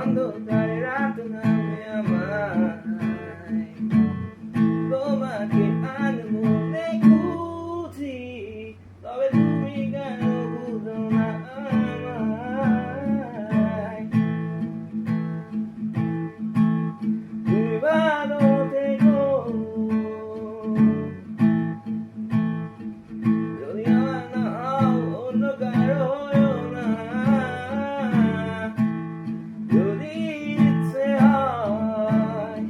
অন্ধকারে রাত নামে আমায় তোমাকে আনমনে খুঁজি, তবে তুমি কেন বুঝো না আমায়। তুমি ভালো থেকো, যদি আমার না হও অন্য কারো হয়ো না। যদি ইচ্ছে হয়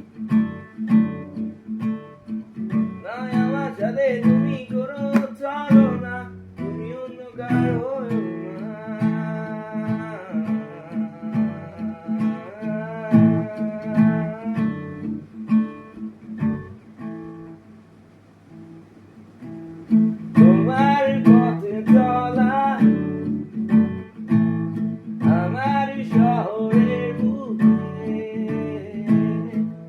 নয় আমার সাথে তুমি করো চলো না, তুমি অন্য কারো হয়ো না। তোমার পথে চলা আমার শহরের বুকে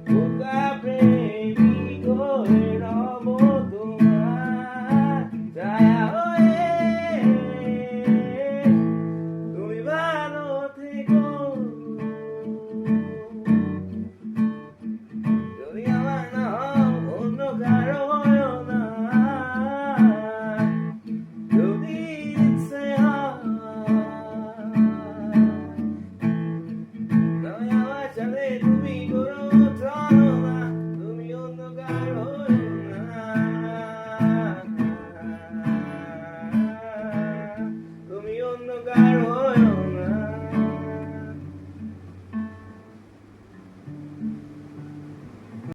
বোকা প্রেমিক হয়ে রব তোমার ছায়া হয়ে। তুমি ভালো থেকো, যদি আমার না হও অন্য কারো হয়ো না। যদি ইচ্ছে হয় নয় আমার সাথে তুমি করো